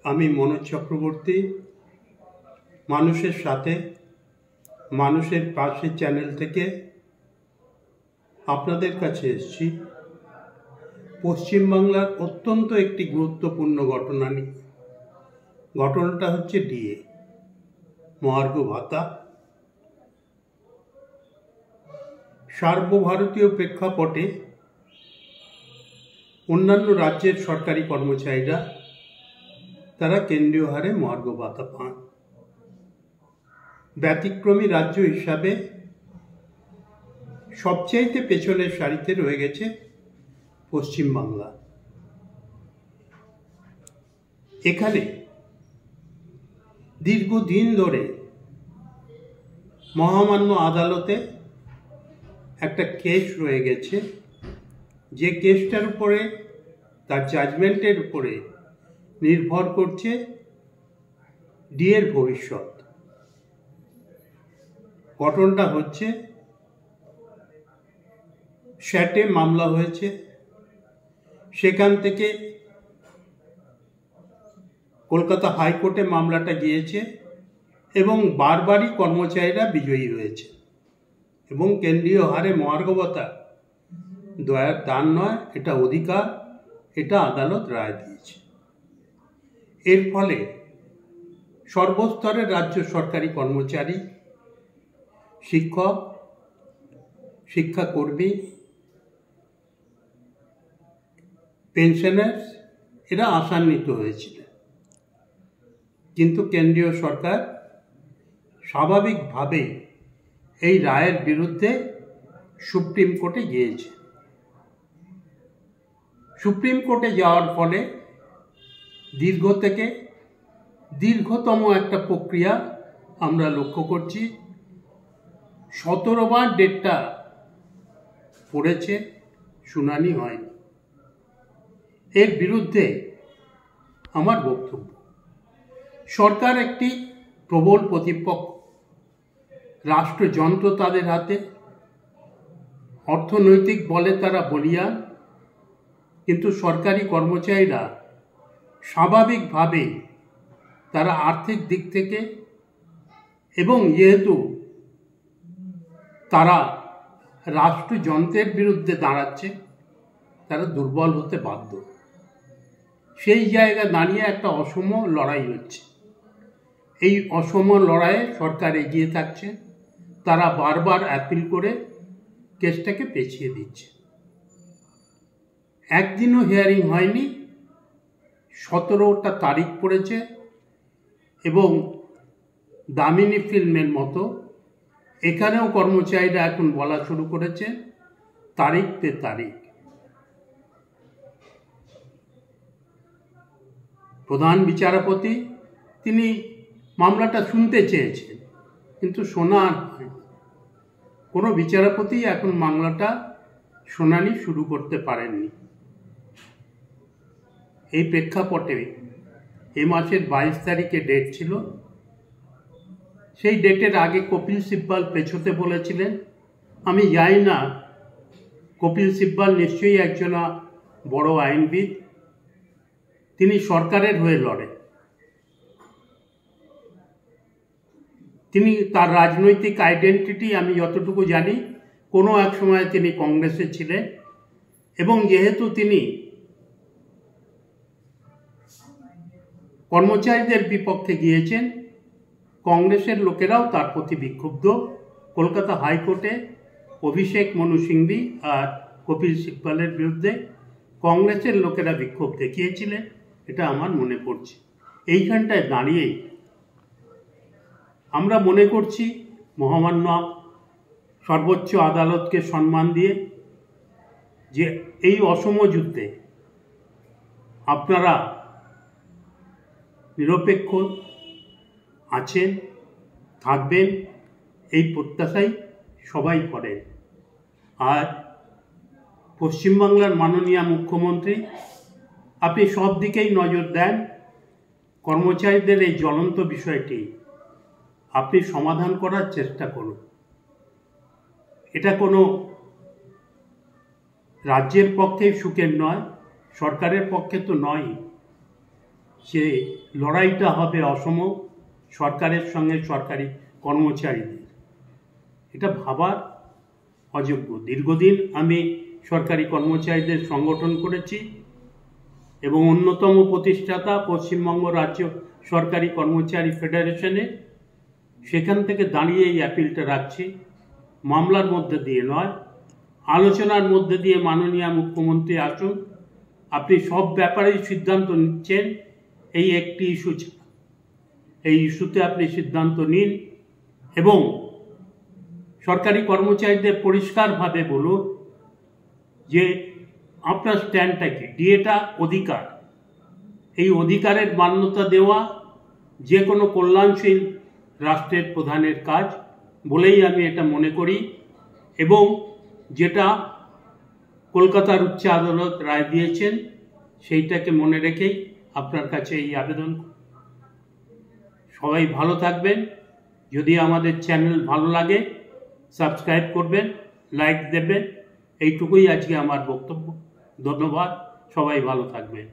আমি মনোজ চক্রবর্তী, মানুষের সাথে মানুষের পাশে চ্যানেল থেকে আপনাদের কাছে এসেছি পশ্চিমবাংলার অত্যন্ত একটি গুরুত্বপূর্ণ ঘটনা নিয়ে। ঘটনাটা হচ্ছে ডিএ, মহার্ঘ ভাতা। সর্বভারতীয় প্রেক্ষাপটে অন্যান্য রাজ্যের সরকারি কর্মচারীরা তারা কেন্দ্রীয় হারে মহার্ঘ ভাতা পান। ব্যতিক্রমী রাজ্য হিসাবে সবচাইতে পেছনের সারিতে রয়ে গেছে পশ্চিমবাংলা। এখানে দীর্ঘদিন ধরে মহামান্য আদালতে একটা কেস রয়ে গেছে, যে কেসটার উপরে, তার জাজমেন্টের উপরে নির্ভর করছে ডিএর ভবিষ্যৎ। ঘটনাটা হচ্ছে স্যাটে মামলা হয়েছে, সেখান থেকে কলকাতা হাইকোর্টে মামলাটা গিয়েছে এবং বারবারই কর্মচারীরা বিজয়ী হয়েছে এবং কেন্দ্রীয় হারে মহার্ঘ ভাতা দয়ার দান নয়, এটা অধিকার, এটা আদালত রায় দিয়েছে। এর ফলে সর্বস্তরের রাজ্য সরকারি কর্মচারী, শিক্ষক, শিক্ষাকর্মী, পেনশনার্স এরা আশান্বিত হয়েছিল। কিন্তু কেন্দ্রীয় সরকার স্বাভাবিকভাবেই এই রায়ের বিরুদ্ধে সুপ্রিম কোর্টে গিয়েছে। সুপ্রিম কোর্টে যাওয়ার ফলে দীর্ঘতম একটা প্রক্রিয়া আমরা লক্ষ্য করছি। 17 বার ডেটটা পড়েছে, শুনানি হয়নি। এর বিরুদ্ধে আমার বক্তব্য, সরকার একটি প্রবল প্রতিপক্ষ, রাষ্ট্রযন্ত্র তাদের হাতে, অর্থনৈতিক বলে তারা বলীয়ান, কিন্তু সরকারি কর্মচারীরা স্বাভাবিকভাবেই তারা আর্থিক দিক থেকে এবং যেহেতু তারা রাষ্ট্রযন্ত্রের বিরুদ্ধে দাঁড়াচ্ছে, তারা দুর্বল হতে বাধ্য। সেই জায়গায় দাঁড়িয়ে একটা অসম লড়াই হচ্ছে। এই অসম লড়াইয়ে সরকার এগিয়ে থাকছে, তারা বারবার অ্যাপিল করে কেসটাকে পেছিয়ে দিচ্ছে। একদিনও হিয়ারিং হয়নি, 17টা তারিখ পড়েছে এবং দামিনী ফিল্মের মতো এখানেও কর্মচারীরা এখন বলা শুরু করেছে তারিখ পে তারিখ। প্রধান বিচারপতি তিনি মামলাটা শুনতে চেয়েছেন, কিন্তু শোনার কোনো বিচারপতি এখন মামলাটা শুনানি শুরু করতে পারেননি। এই প্রেক্ষাপটে এ মাসের 22 তারিখে ডেট ছিল। সেই ডেটের আগে কপিল সিব্বাল পেছোতে বলেছিলেন। আমি জানি না, কপিল সিব্বাল নিশ্চয়ই একজন বড় আইনবিদ, তিনি সরকারের হয়ে লড়েন। তিনি তার রাজনৈতিক আইডেন্টিটি, আমি যতটুকু জানি, কোনো এক সময় তিনি কংগ্রেসে ছিলেন এবং যেহেতু তিনি কর্মচারীদের বিপক্ষে গিয়েছেন, কংগ্রেসের লোকেরাও তার প্রতি বিক্ষুব্ধ। কলকাতা হাইকোর্টে অভিষেক মনু সিংভি আর কপিল সিব্বালের বিরুদ্ধে কংগ্রেসের লোকেরা বিক্ষোভ দেখিয়েছিলেন, এটা আমার মনে পড়ছে। এইখানটায় দাঁড়িয়েই আমরা মনে করছি মহামান্য সর্বোচ্চ আদালতকে সম্মান দিয়ে যে এই অসম যুদ্ধে আপনারা নিরপেক্ষ আছেন, থাকবেন, এই প্রত্যাশাই সবাই করেন। আর পশ্চিমবাংলার মাননীয় মুখ্যমন্ত্রী, আপনি সব দিকেই নজর দেন, কর্মচারীদের এই জ্বলন্ত বিষয়টি আপনি সমাধান করার চেষ্টা করুন। এটা কোনো রাজ্যের পক্ষে সুখের নয়, সরকারের পক্ষে তো নয়। সে লড়াইটা হবে অসম সরকারের সঙ্গে সরকারি কর্মচারীদের। এটা ভাবার অযোগ্য। দীর্ঘদিন আমি সরকারি কর্মচারীদের সংগঠন করেছি এবং অন্যতম প্রতিষ্ঠাতা পশ্চিমবঙ্গ রাজ্য সরকারি কর্মচারী ফেডারেশনে। সেখান থেকে দাঁড়িয়ে এই অ্যাপিলটা রাখছি, মামলার মধ্যে দিয়ে নয়, আলোচনার মধ্যে দিয়ে। মাননীয় মুখ্যমন্ত্রী আসুন, আপনি সব ব্যাপারেই সিদ্ধান্ত নিচ্ছেন, এই একটি ইস্যু ছাড়া। এই ইস্যুতে আপনি সিদ্ধান্ত নিন এবং সরকারি কর্মচারীদের পরিষ্কারভাবে বলুন যে আপনার স্ট্যান্ডটা কি। ডিএটা অধিকার, এই অধিকারের মান্যতা দেওয়া যে কোনো কল্যাণশীল রাষ্ট্রের প্রধানের কাজ বলেই আমি এটা মনে করি এবং যেটা কলকাতার উচ্চ আদালত রায় দিয়েছেন সেইটাকে মনে রেখেই আপনার কাছে এই আবেদন। সবাই ভালো থাকবেন। যদি আমাদের চ্যানেল ভালো লাগে সাবস্ক্রাইব করবেন, লাইক দেবেন। এইটুকুই আজকে আমার বক্তব্য। ধন্যবাদ, সবাই ভালো থাকবেন।